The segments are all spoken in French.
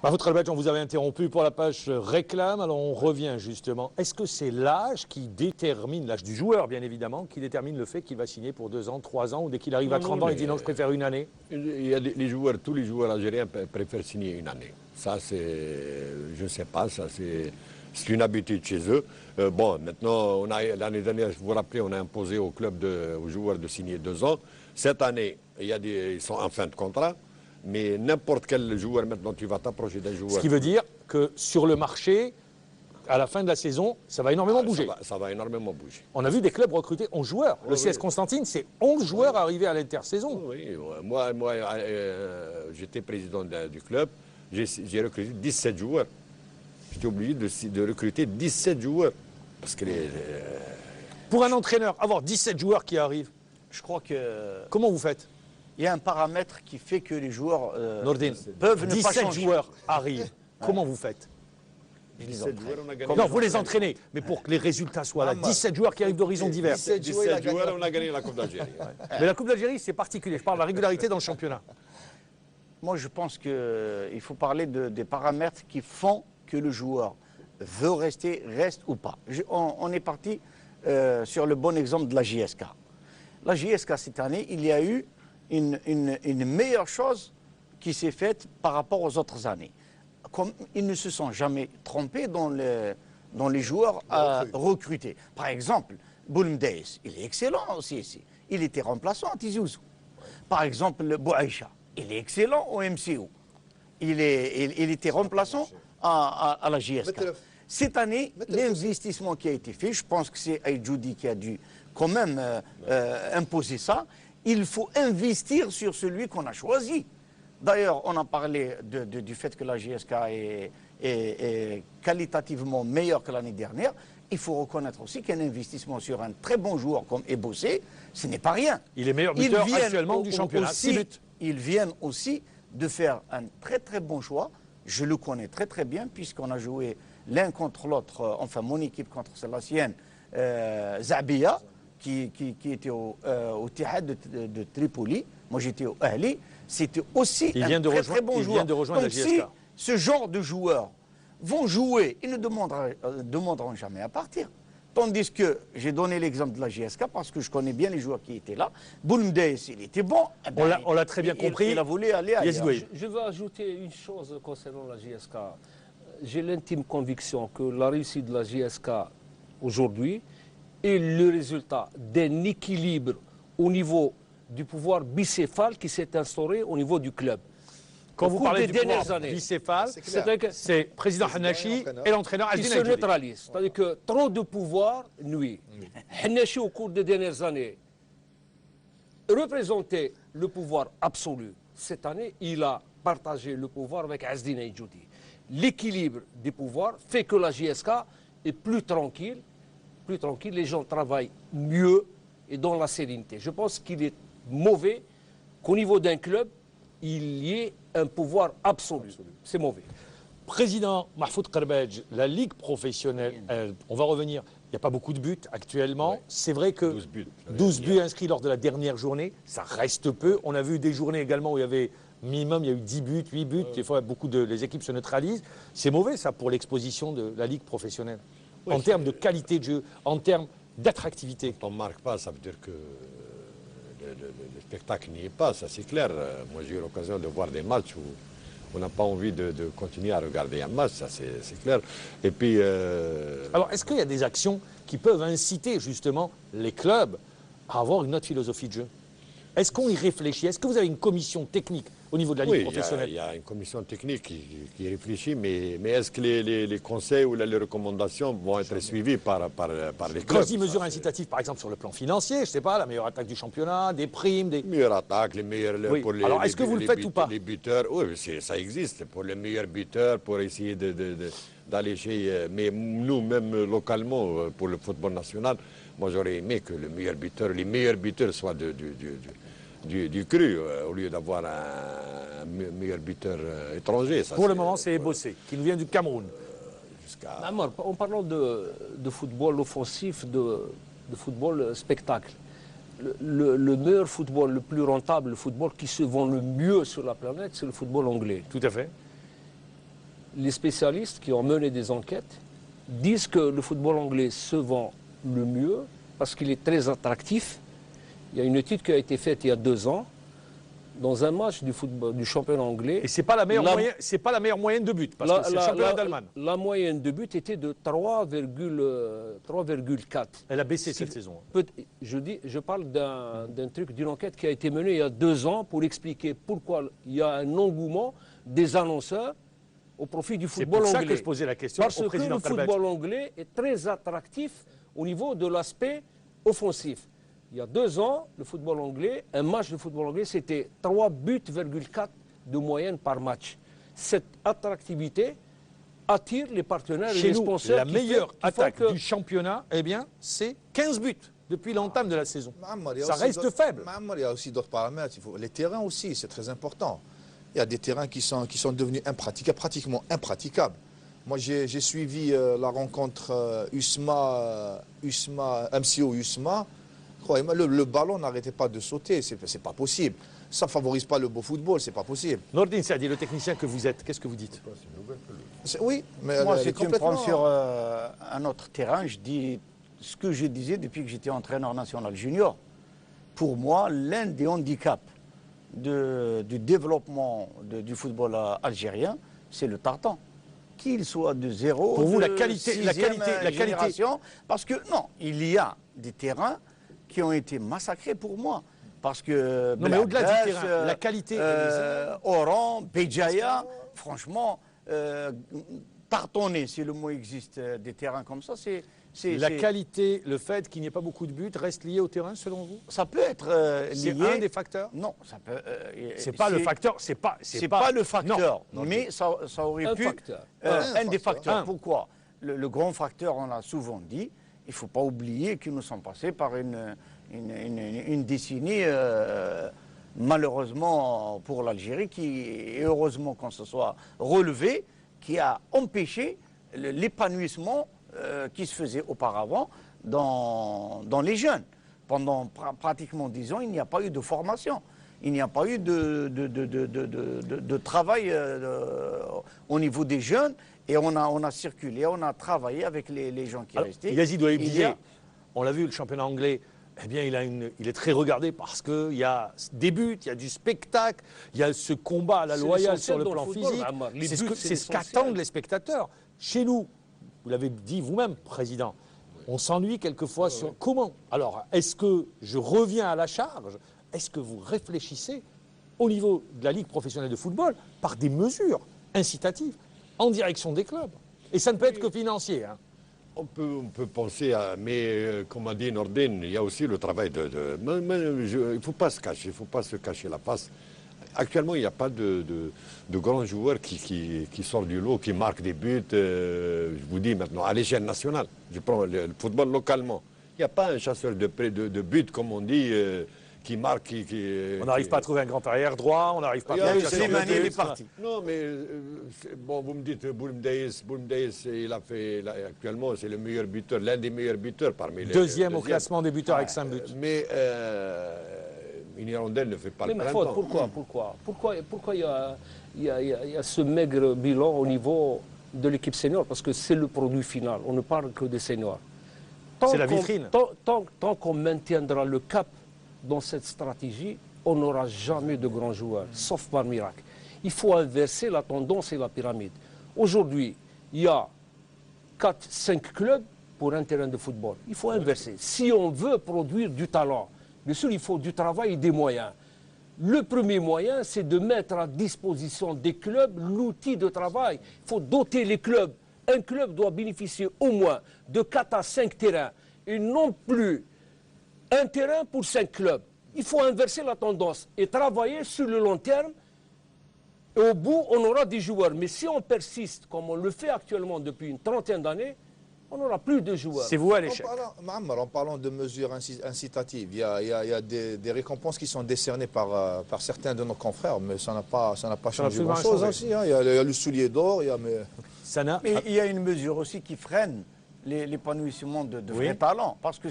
Mahfoud Khalbadj, on vous avait interrompu pour la page réclame, alors on revient justement. Est-ce que c'est l'âge qui détermine, l'âge du joueur bien évidemment, qui détermine le fait qu'il va signer pour 2 ans, 3 ans, ou dès qu'il arrive à 30 ans, il dit non, je préfère une année? Il y a les joueurs, tous les joueurs algériens préfèrent signer une année. Ça, c'est, je ne sais pas, ça c'est une habitude chez eux. Bon, maintenant, l'année dernière, vous vous rappelez, on a imposé au club, aux joueurs de signer 2 ans. Cette année, ils sont en fin de contrat. Mais n'importe quel joueur, maintenant, tu vas t'approcher d'un joueur. Ce qui veut dire que sur le marché, à la fin de la saison, ça va énormément bouger. Ça va énormément bouger. On a vu des clubs recruter 11 joueurs. Le CS Constantine, c'est 11 joueurs arrivés à l'intersaison. Oui, moi j'étais président du club. J'ai recruté 17 joueurs. J'étais obligé de recruter 17 joueurs. Parce que Pour un entraîneur, avoir 17 joueurs qui arrivent, je crois que... Comment vous faites? Il y a un paramètre qui fait que les joueurs Nordine, peuvent ne pas 17 changer. joueurs arrivent. Comment vous faites? 17 joueurs, on a gagné. Non, vous les entraînez, mais pour que les résultats soient là. 17 joueurs qui arrivent d'horizons divers. 17 joueurs, on a gagné la Coupe d'Algérie. Mais la Coupe d'Algérie, c'est particulier. Je parle de la régularité dans le championnat. Moi, je pense qu'il faut parler des paramètres qui font que le joueur veut rester, reste ou pas. On est parti sur le bon exemple de la JSK. La JSK, cette année, il y a eu une meilleure chose qui s'est faite par rapport aux autres années. Comme ils ne se sont jamais trompés dans les joueurs à recruter. Par exemple, Boulmdeis, il est excellent aussi ici. Il était remplaçant à Tizi Ouzou. Par exemple, Bouaïcha, il est excellent au MCU. Il était remplaçant à la JSK. Cette année, l'investissement qui a été fait, je pense que c'est Aïdjoudi qui a dû quand même imposer ça. Il faut investir sur celui qu'on a choisi. D'ailleurs, on a parlé du fait que la JSK est qualitativement meilleure que l'année dernière. Il faut reconnaître aussi qu'un investissement sur un très bon joueur comme Ebossé, ce n'est pas rien. Il est meilleur buteur actuellement du championnat. Ils viennent aussi de faire un très très bon choix. Je le connais très très bien puisqu'on a joué l'un contre l'autre, enfin mon équipe contre la sienne, Zabia, qui était au Tihad de Tripoli. Moi j'étais au Ahli. C'était aussi un très bon joueur. Donc si ce genre de joueurs vont jouer, ils ne demanderont jamais à partir. Tandis que j'ai donné l'exemple de la JSK parce que je connais bien les joueurs qui étaient là. Boulmdeis, il était bon. On l'a très bien compris. Il a voulu aller ailleurs. Je veux ajouter une chose concernant la JSK. J'ai l'intime conviction que la réussite de la JSK aujourd'hui est le résultat d'un équilibre au niveau du pouvoir bicéphale qui s'est instauré au niveau du club. Quand vous parlez du pouvoir bicéphale, c'est président Hanachi et l'entraîneur Azdin Aïdjoudi. Qui se neutralisent. C'est-à-dire que trop de pouvoir nuit. Hanachi, au cours des dernières années, représentait le pouvoir absolu. Cette année, il a partagé le pouvoir avec Azdin Aïdjoudi. L'équilibre des pouvoirs fait que la JSK est plus tranquille, les gens travaillent mieux et dans la sérénité. Je pense qu'il est mauvais qu'au niveau d'un club, il y ait un pouvoir absolu. C'est mauvais. Président Mahfoud Khalbadj, la Ligue professionnelle, on va revenir, il n'y a pas beaucoup de buts actuellement. Ouais. C'est vrai que 12 buts inscrits lors de la dernière journée, ça reste peu. On a vu des journées également où il y avait minimum, il y a eu 10 buts, 8 buts. Des fois, les équipes se neutralisent. C'est mauvais ça pour l'exposition de la Ligue professionnelle. Oui, en termes de qualité de jeu, en termes d'attractivité. Quand on ne marque pas, ça veut dire que le spectacle n'y est pas, ça c'est clair. Moi j'ai eu l'occasion de voir des matchs où on n'a pas envie de continuer à regarder un match, ça c'est clair. Et puis... Alors est-ce qu'il y a des actions qui peuvent inciter justement les clubs à avoir une autre philosophie de jeu? Est-ce qu'on y réfléchit? Est-ce que vous avez une commission technique au niveau de la Ligue professionnelle? Il y a une commission technique qui réfléchit, mais est-ce que les conseils ou les recommandations vont être suivis par les clubs? Quand je dis mesures incitatives, par exemple sur le plan financier, je ne sais pas, la meilleure attaque du championnat, des primes, des... meilleure attaque, les meilleurs... Oui. Pour les, alors est-ce que vous le faites ou pas? Les buteurs, oui, ça existe, pour les meilleurs buteurs, pour essayer d'aller chez... Mais nous, même localement, pour le football national, moi j'aurais aimé que les meilleurs buteurs soient du cru, au lieu d'avoir un meilleur buteur étranger. Ça, pour le moment, c'est Ebossé, qui nous vient du Cameroun. En parlant de football offensif, de football spectacle, le meilleur football, le plus rentable, le football qui se vend le mieux sur la planète, c'est le football anglais. Tout à fait. les spécialistes qui ont mené des enquêtes disent que le football anglais se vend le mieux parce qu'il est très attractif. Il y a une étude qui a été faite il y a 2 ans dans un match du championnat anglais. Et c'est pas la meilleure moyenne de but, parce que c'est le championnat d'Allemagne. La moyenne de but était de 3,4. Elle a baissé cette saison. Je parle d'un truc, d'une enquête qui a été menée il y a 2 ans pour expliquer pourquoi il y a un engouement des annonceurs au profit du football anglais. C'est pour ça que je posais la question Parce au président que le football anglais est très attractif au niveau de l'aspect offensif. Il y a 2 ans, le football anglais, un match de football anglais, c'était 3,4 buts de moyenne par match. Cette attractivité attire les partenaires et les sponsors. La meilleure attaque du championnat, eh bien, c'est 15 buts depuis l'entame de la saison. Ça reste faible. Il y a aussi d'autres paramètres. Les terrains aussi, c'est très important. Il y a des terrains qui sont devenus impraticables, pratiquement impraticables. Moi, j'ai suivi la rencontre MCO-USMA. Croyez-moi, le ballon n'arrêtait pas de sauter, c'est pas possible. Ça ne favorise pas le beau football, c'est pas possible. Nordin Saadi, le technicien que vous êtes, qu'est-ce que vous dites? Oui, mais moi, si tu me prends sur un autre terrain, je dis ce que je disais depuis que j'étais entraîneur national junior. Pour moi, l'un des handicaps du développement du football algérien, c'est le tartan. Qu'il soit de 0, pour vous, de la qualité, parce que non, il y a des terrains qui ont été massacrés pour moi. Parce que non, mais au-delà du terrain, la qualité. Oran, Béjaïa, franchement, tartonner, si le mot existe, des terrains comme ça, c'est. La qualité, le fait qu'il n'y ait pas beaucoup de buts, reste lié au terrain, selon vous? Ça peut être lié. C'est un des facteurs? Non, ça peut. C'est pas le facteur. C'est pas le facteur. Non, mais ça aurait pu. Un des facteurs. Pourquoi? Le grand facteur, on l'a souvent dit. Il ne faut pas oublier que nous sommes passés par une décennie, malheureusement pour l'Algérie, et heureusement qu'on se soit relevé, qui a empêché l'épanouissement qui se faisait auparavant dans les jeunes. Pendant pratiquement 10 ans, il n'y a pas eu de formation. Il n'y a pas eu de travail au niveau des jeunes. Et on a circulé, on a travaillé avec les gens qui restaient. Yazid Ouahib disait, on l'a vu, le championnat anglais, eh bien, il est très regardé parce qu'il y a des buts, il y a du spectacle, il y a ce combat à la loyale sur le plan physique. C'est ce qu'attendent les spectateurs. Chez nous, vous l'avez dit vous-même, Président, on s'ennuie quelquefois sur comment. Alors, est-ce que je reviens à la charge? Est-ce que vous réfléchissez au niveau de la Ligue professionnelle de football par des mesures incitatives en direction des clubs? Et ça ne peut être que financier. Hein. On peut penser à... Mais comme a dit Nordin, il y a aussi le travail il ne faut pas se cacher, il ne faut pas se cacher la face. Actuellement, il n'y a pas de grands joueurs qui sortent du lot, qui marquent des buts, je vous dis maintenant, à l'échelle nationale. Je prends le football localement. Il n'y a pas un chasseur de buts, comme on dit, qui marque, on n'arrive pas à trouver un grand arrière droit, on n'arrive pas à trouver il est parti. Non, mais bon, vous me dites Boulmdaïs, il a fait, actuellement, c'est le meilleur buteur, l'un des meilleurs buteurs parmi les... Deuxième au classement des buteurs avec 5 buts. Mais une Hirondelle ne fait pas le printemps. Pourquoi il y a ce maigre bilan au niveau de l'équipe senior? Parce que c'est le produit final, on ne parle que des seniors. C'est la vitrine. Tant qu'on maintiendra le cap dans cette stratégie, on n'aura jamais de grands joueurs, sauf par miracle. Il faut inverser la tendance et la pyramide. Aujourd'hui, il y a 4-5 clubs pour un terrain de football. Il faut inverser. Si on veut produire du talent, bien sûr, il faut du travail et des moyens. Le premier moyen, c'est de mettre à disposition des clubs l'outil de travail. Il faut doter les clubs. Un club doit bénéficier au moins de 4 à 5 terrains et non plus un terrain pour 5 clubs. Il faut inverser la tendance et travailler sur le long terme. Et au bout, on aura des joueurs. Mais si on persiste, comme on le fait actuellement depuis une trentaine d'années, on n'aura plus de joueurs. C'est vous à l'échec. En parlant de mesures incitatives, il y a des récompenses qui sont décernées par certains de nos confrères, mais ça n'a pas changé grand-chose aussi. Hein. Il y a le soulier d'or, mais il y a une mesure aussi qui freine l'épanouissement de vrais talents, parce que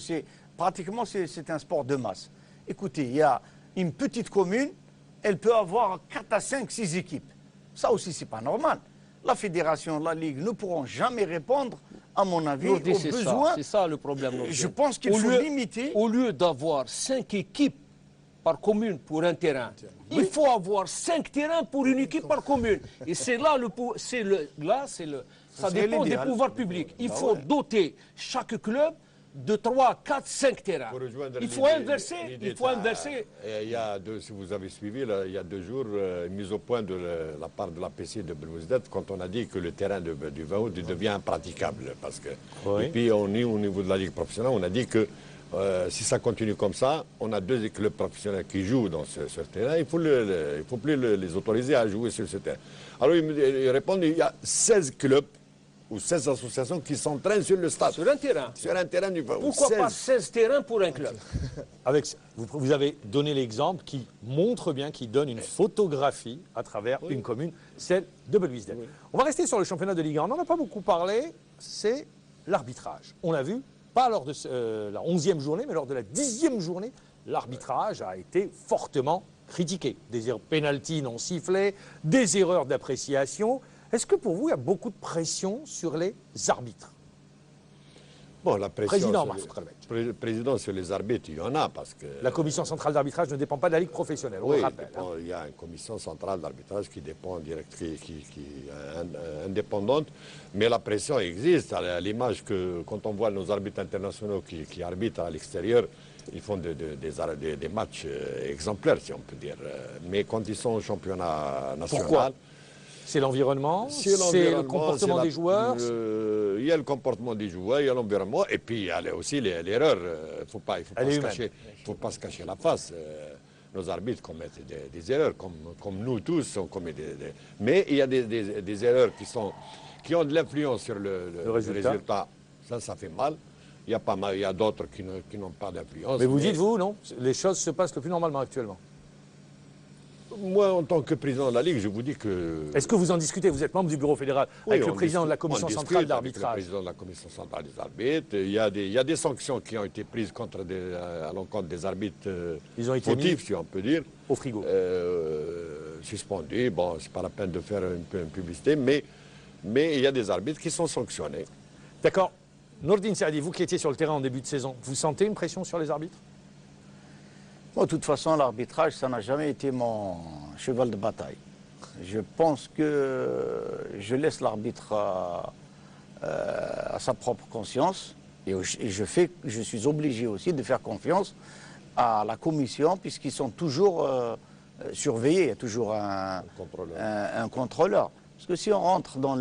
pratiquement c'est un sport de masse. Écoutez, il y a une petite commune, elle peut avoir 4 à 5, 6 équipes. Ça aussi, c'est pas normal. la fédération, la Ligue ne pourront jamais répondre, à mon avis, aux besoins. C'est ça le problème. Je pense qu'il faut limiter. Au lieu d'avoir 5 équipes par commune pour un terrain, il faut avoir 5 terrains pour une équipe par commune. Et c'est là ça dépend des pouvoirs publics. Il faut doter chaque club de 3, 4, 5 terrains. Il faut inverser. Il y a si vous avez suivi, là, il y a 2 jours, mise au point de la part de la PC de Belouizdad, quand on a dit que le terrain du 20 août devient impraticable. Parce que, Et puis au niveau de la Ligue professionnelle, on a dit que si ça continue comme ça, on a 2 clubs professionnels qui jouent dans ce terrain, il ne faut plus les autoriser à jouer sur ce terrain. Alors ils répondent, il y a 16 clubs ou 16 associations qui s'entraînent sur le stade. Sur un terrain. Sur un terrain du 20 août. Pourquoi pas 16 terrains pour un club? Vous avez donné l'exemple qui montre bien, qui donne une photographie à travers une commune, celle de Belouizdad. On va rester sur le championnat de Ligue 1. On n'en a pas beaucoup parlé, c'est l'arbitrage. On l'a vu, pas lors de la 11e journée, mais lors de la 10e journée, l'arbitrage a été fortement critiqué. Des pénaltys non sifflés, des erreurs d'appréciation. Est-ce que pour vous, il y a beaucoup de pression sur les arbitres? Bon, la pression Président sur les arbitres, il y en a parce que... La commission centrale d'arbitrage ne dépend pas de la Ligue professionnelle, on le rappelle. Il y a une commission centrale d'arbitrage qui dépend qui est indépendante, mais la pression existe. À l'image que quand on voit nos arbitres internationaux qui arbitrent à l'extérieur, ils font des matchs exemplaires, si on peut dire. Mais quand ils sont au championnat national... Pourquoi? C'est l'environnement, c'est le comportement des joueurs. Il y a le comportement des joueurs, il y a l'environnement, et puis il y a aussi l'erreur. Il ne faut pas se cacher la face. Nos arbitres commettent des erreurs, comme nous tous. Mais il y a des erreurs qui ont de l'influence sur le résultat. Ça fait mal. Il y a d'autres qui n'ont pas d'influence. Mais vous dites, vous, non? Les choses se passent le plus normalement actuellement. Moi, en tant que président de la Ligue, je vous dis que... Est-ce que vous en discutez? Vous êtes membre du bureau fédéral, avec le président de la commission centrale d'arbitrage. Le président de la commission centrale des arbitres. Il y a des sanctions qui ont été prises à l'encontre des arbitres fautifs, si on peut dire. Au frigo. Suspendus. Bon, c'est pas la peine de faire une publicité, mais il y a des arbitres qui sont sanctionnés. D'accord. Nourdine Saadi, vous qui étiez sur le terrain en début de saison, vous sentez une pression sur les arbitres? Moi, de toute façon, l'arbitrage, ça n'a jamais été mon cheval de bataille. Je pense que je laisse l'arbitre à sa propre conscience et je suis obligé aussi de faire confiance à la commission puisqu'ils sont toujours surveillés. Il y a toujours un contrôleur. Parce que si on rentre dans